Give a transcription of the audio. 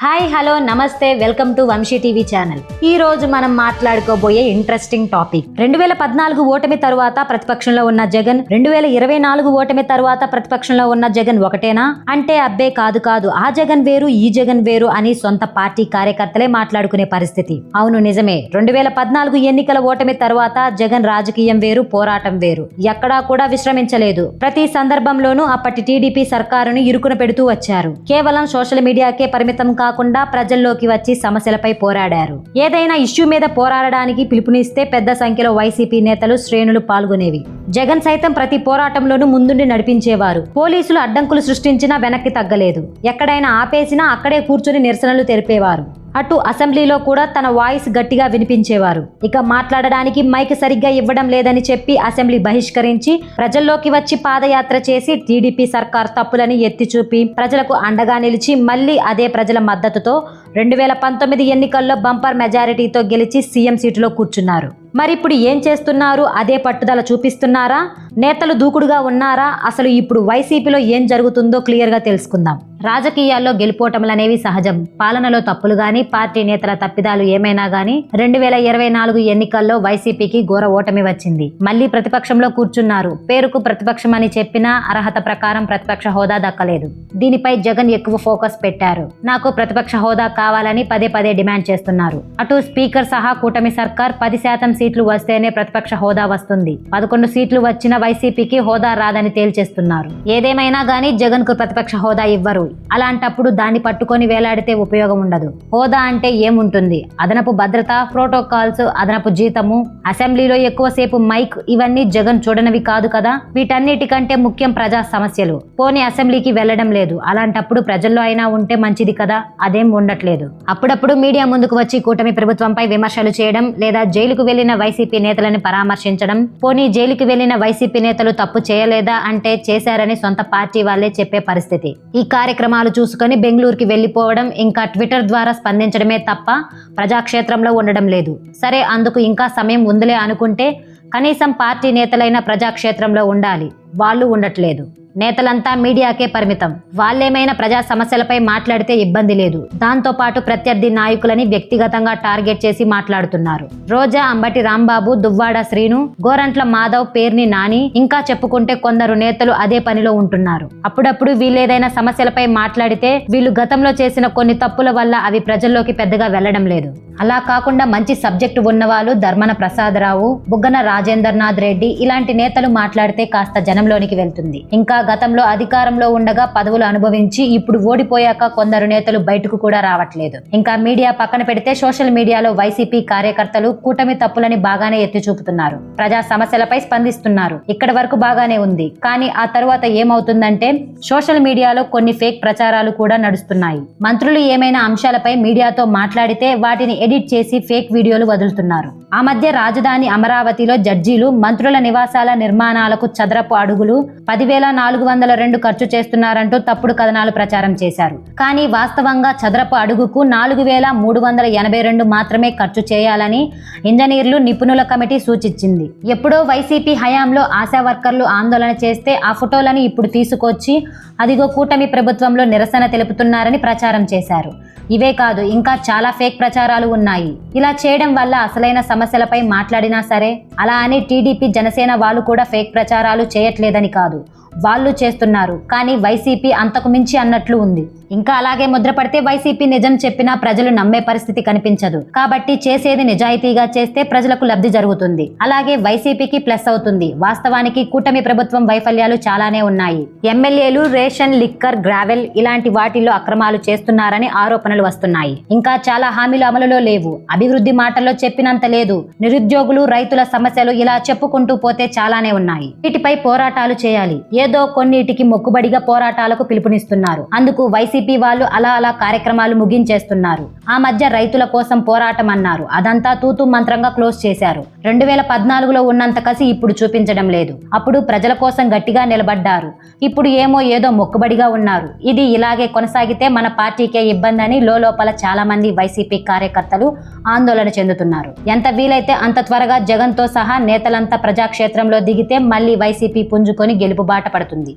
Hi hello నమస్తే welcome to Vamshi TV channel. ఈ రోజు మనం మాట్లాడుకోబోయే ఇంట్రెస్టింగ్ టాపిక్ 2014 ఓటమి తరువాత ప్రతిపక్షంలో ఉన్న జగన్ 2024 ఓటమి తరువాత ప్రతిపక్షంలో ఉన్న జగన్ ఒకటేనా అంటే అబ్బే కాదు ఆ జగన్ వేరు ఈ జగన్ వేరు అని సొంత పార్టీ కార్యకర్తలే మాట్లాడుకునే పరిస్థితి. అవును నిజమే, 2014 ఎన్నికల ఓటమి తరువాత జగన్ రాజకీయం వేరు, పోరాటం వేరు, ఎక్కడా కూడా విశ్రమించలేదు. ప్రతి సందర్భంలోనూ అప్పటి టీడీపీ సర్కారును ఇరుకున పెడుతూ వచ్చారు. కేవలం సోషల్ మీడియాకే పరిమితం కాకుండా ప్రజల్లోకి వచ్చి సమస్యలపై పోరాడారు. ఏదైనా ఇష్యూ మీద పోరాడడానికి పిలుపునిస్తే పెద్ద సంఖ్యలో వైసీపీ నేతలు శ్రేణులు పాల్గొనేవి. జగన్ సైతం ప్రతి పోరాటంలోనూ ముందుండి నడిపించేవారు. పోలీసులు అడ్డంకులు సృష్టించినా వెనక్కి తగ్గలేదు. ఎక్కడైనా ఆపేసినా అక్కడే కూర్చుని నిరసనలు తెలిపేవారు. అటు అసెంబ్లీలో కూడా తన వాయిస్ గట్టిగా వినిపించేవారు. ఇక మాట్లాడడానికి మైక్ సరిగ్గా ఇవ్వడం లేదని చెప్పి అసెంబ్లీ బహిష్కరించి ప్రజల్లోకి వచ్చి పాదయాత్ర చేసి టీడీపీ సర్కార్ తప్పులని ఎత్తి చూపి ప్రజలకు అండగా నిలిచి మళ్లీ అదే ప్రజల మద్దతుతో 2019 ఎన్నికల్లో బంపర్ మెజారిటీతో గెలిచి సీఎం సీటులో కూర్చున్నారు. మరిప్పుడు ఏం చేస్తున్నారు? అదే పట్టుదల చూపిస్తున్నారా? నేతలు దూకుడుగా ఉన్నారా? అసలు ఇప్పుడు వైసీపీలో ఏం జరుగుతుందో క్లియర్గా తెలుసుకుందాం. రాజకీయాల్లో గెలుపోటములనేవి సహజం. పాలనలో తప్పులు గాని, పార్టీ నేతల తప్పిదాలు ఏమైనా గాని 2024 ఎన్నికల్లో వైసీపీకి ఘోర ఓటమి వచ్చింది. మళ్లీ ప్రతిపక్షంలో కూర్చున్నారు. పేరుకు ప్రతిపక్షం అని చెప్పినా అర్హత ప్రకారం ప్రతిపక్ష హోదా దక్కలేదు. దీనిపై జగన్ ఎక్కువ ఫోకస్ పెట్టారు. నాకు ప్రతిపక్ష హోదా కావాలని పదే డిమాండ్ చేస్తున్నారు. అటు స్పీకర్ సహా కూటమి సర్కార్ 10% సీట్లు వస్తేనే ప్రతిపక్ష హోదా వస్తుంది. 11 సీట్లు వచ్చిన వైసీపీకి హోదా రాదని తేల్చేస్తున్నారు. ఏదేమైనా గానీ జగన్ కు ప్రతిపక్ష హోదా ఇవ్వరు. అలాంటప్పుడు దాన్ని పట్టుకొని వేలాడితే ఉపయోగం ఉండదు. హోదా అంటే ఏముంటుంది? అదనపు భద్రత, ప్రోటోకాల్స్, అదనపు జీతము, అసెంబ్లీలో ఎక్కువసేపు మైక్, ఇవన్నీ జగన్ చూడనివి కాదు కదా. వీటన్నిటికంటే ముఖ్యం ప్రజా సమస్యలు. పోనీ అసెంబ్లీకి వెళ్లడం లేదు. అలాంటప్పుడు ప్రజల్లో అయినా ఉంటే మంచిది కదా. అదేం ఉండట్లేదు. అప్పుడప్పుడు మీడియా ముందుకు వచ్చి కూటమి ప్రభుత్వంపై విమర్శలు చేయడం, లేదా జైలుకు వెళ్లిన వైసీపీ నేతలను పరామర్శించడం. పోనీ జైలుకి వెళ్లిన వైసీపీ నేతలు తప్పు చేయలేదా అంటే చేశారని సొంత పార్టీ వాళ్లే చెప్పే పరిస్థితి. ఈ కార్యక్రమాలు చూసుకొని బెంగళూరుకి వెళ్లిపోవడం, ఇంకా ట్విట్టర్ ద్వారా స్పందించడమే తప్ప ప్రజాక్షేత్రంలో ఉండడం లేదు. సరే, అందుకు ఇంకా సమయం ఉందిలే అనుకుంటే కనీసం పార్టీ నేతలైన ప్రజాక్షేత్రంలో ఉండాలి. వాళ్ళు ఉండట్లేదు. నేతలంతా మీడియాకే పరిమితం. వాళ్ళేమైనా ప్రజా సమస్యలపై మాట్లాడితే ఇబ్బంది లేదు. దాంతో పాటు ప్రత్యర్థి నాయకులని వ్యక్తిగతంగా టార్గెట్ చేసి మాట్లాడుతున్నారు. రోజా, అంబటి రాంబాబు, దువ్వాడ శ్రీను, గోరంట్ల మాధవ్, పేర్ని నాని, ఇంకా చెప్పుకుంటే కొందరు నేతలు అదే పనిలో ఉంటున్నారు. అప్పుడప్పుడు వీళ్ళేదైనా సమస్యలపై మాట్లాడితే వీళ్ళు గతంలో చేసిన కొన్ని తప్పుల వల్ల అవి ప్రజల్లోకి పెద్దగా వెళ్లడం లేదు. అలా కాకుండా మంచి సబ్జెక్టు ఉన్నవాళ్ళు ధర్మన ప్రసాదరావు, బుగ్గన రాజేంద్రనాథ్ రెడ్డి ఇలాంటి నేతలు మాట్లాడితే కాస్త జనంలోనికి వెళ్తుంది. ఇంకా గతంలో అధికారంలో ఉండగా పదవులు అనుభవించి ఇప్పుడు ఓడిపోయాక కొందరు నేతలు బయటకు కూడా రావట్లేదు. ఇంకా మీడియా పక్కన పెడితే సోషల్ మీడియాలో వైసీపీ కార్యకర్తలు కూటమి తప్పులని బాగానే ఎత్తి చూపుతున్నారు. ప్రజా సమస్యలపై స్పందిస్తున్నారు. ఇక్కడి వరకు బాగానే ఉంది. కానీ ఆ తరువాత ఏమవుతుందంటే సోషల్ మీడియాలో కొన్ని ఫేక్ ప్రచారాలు కూడా నడుస్తున్నాయి. మంత్రులు ఏమైనా అంశాలపై మీడియాతో మాట్లాడితే వాటిని ఎడిట్ చేసి ఫేక్ వీడియోలు వదులుతున్నారు. ఆ మధ్య రాజధాని అమరావతిలో జడ్జీలు మంత్రుల నివాసాల నిర్మాణాలకు చదరపు అడుగులు 10,402 ఖర్చు చేస్తున్నారంటూ తప్పుడు కథనాలు ప్రచారం చేశారు. కానీ వాస్తవంగా చదరపు అడుగుకు 4,382 మాత్రమే ఖర్చు చేయాలని ఇంజనీర్లు, నిపుణుల కమిటీ సూచించింది. ఎప్పుడో వైసీపీ హయాంలో ఆశా వర్కర్లు ఆందోళన చేస్తే ఆ ఫోటోలను ఇప్పుడు తీసుకొచ్చి అదిగో కూటమి ప్రభుత్వంలో నిరసన తెలుపుతున్నారని ప్రచారం చేశారు. ఇవే కాదు, ఇంకా చాలా ఫేక్ ప్రచారాలు ఉన్నాయి. ఇలా చేయడం వల్ల అసలైన సమస్యలపై మాట్లాడినా సరే, అలా అని టీడీపీ, జనసేన వాళ్ళు కూడా ఫేక్ ప్రచారాలు చేయట్లేదని కాదు, వాళ్ళు చేస్తున్నారు. కానీ వైసీపీ అంతకు మించి అన్నట్లు ఉంది. ఇంకా అలాగే ముద్రపడితే వైసీపీ నిజం చెప్పినా ప్రజలు నమ్మే పరిస్థితి కనిపించదు. కాబట్టి చేసేది నిజాయితీగా చేస్తే ప్రజలకు లబ్ధి జరుగుతుంది. అలాగే వైసీపీకి ప్లస్ అవుతుంది. వాస్తవానికి కూటమి ప్రభుత్వం వైఫల్యాలు చాలానే ఉన్నాయి. ఎమ్మెల్యేలు రేషన్, లిక్కర్, గ్రావెల్ ఇలాంటి వాటిల్లో అక్రమాలు చేస్తున్నారని ఆరోపణలు వస్తున్నాయి. ఇంకా చాలా హామీలు అమలులో లేవు. అభివృద్ధి మాటల్లో చెప్పినంత లేదు. నిరుద్యోగులు, రైతుల సమస్యలు ఇలా చెప్పుకుంటూ పోతే చాలానే ఉన్నాయి. వీటిపై పోరాటాలు చేయాలి. ఏదో కొన్నిటికి మొక్కుబడిగా పోరాటాలకు పిలుపునిస్తున్నారు. అందుకు వైసీపీ వాళ్ళు అలా కార్యక్రమాలు ముగించేస్తున్నారు. ఆ మధ్య రైతుల కోసం పోరాటం అన్నారు. అదంతా తూతు మంత్రంగా క్లోజ్ చేశారు. 2014లో ఉన్నంత కసి ఇప్పుడు చూపించడం లేదు. అప్పుడు ప్రజల కోసం గట్టిగా నిలబడ్డారు. ఇప్పుడు ఏదో మొక్కుబడిగా ఉన్నారు. ఇది ఇలాగే కొనసాగితే మన పార్టీకే ఇబ్బంది అని లోపల చాలా మంది వైసీపీ కార్యకర్తలు ఆందోళన చెందుతున్నారు. ఎంత వీలైతే అంత త్వరగా జగన్తో సహా నేతలంతా ప్రజాక్షేత్రంలో దిగితే మళ్లీ వైసీపీ పుంజుకొని గెలుపుబాట పడుతుంది.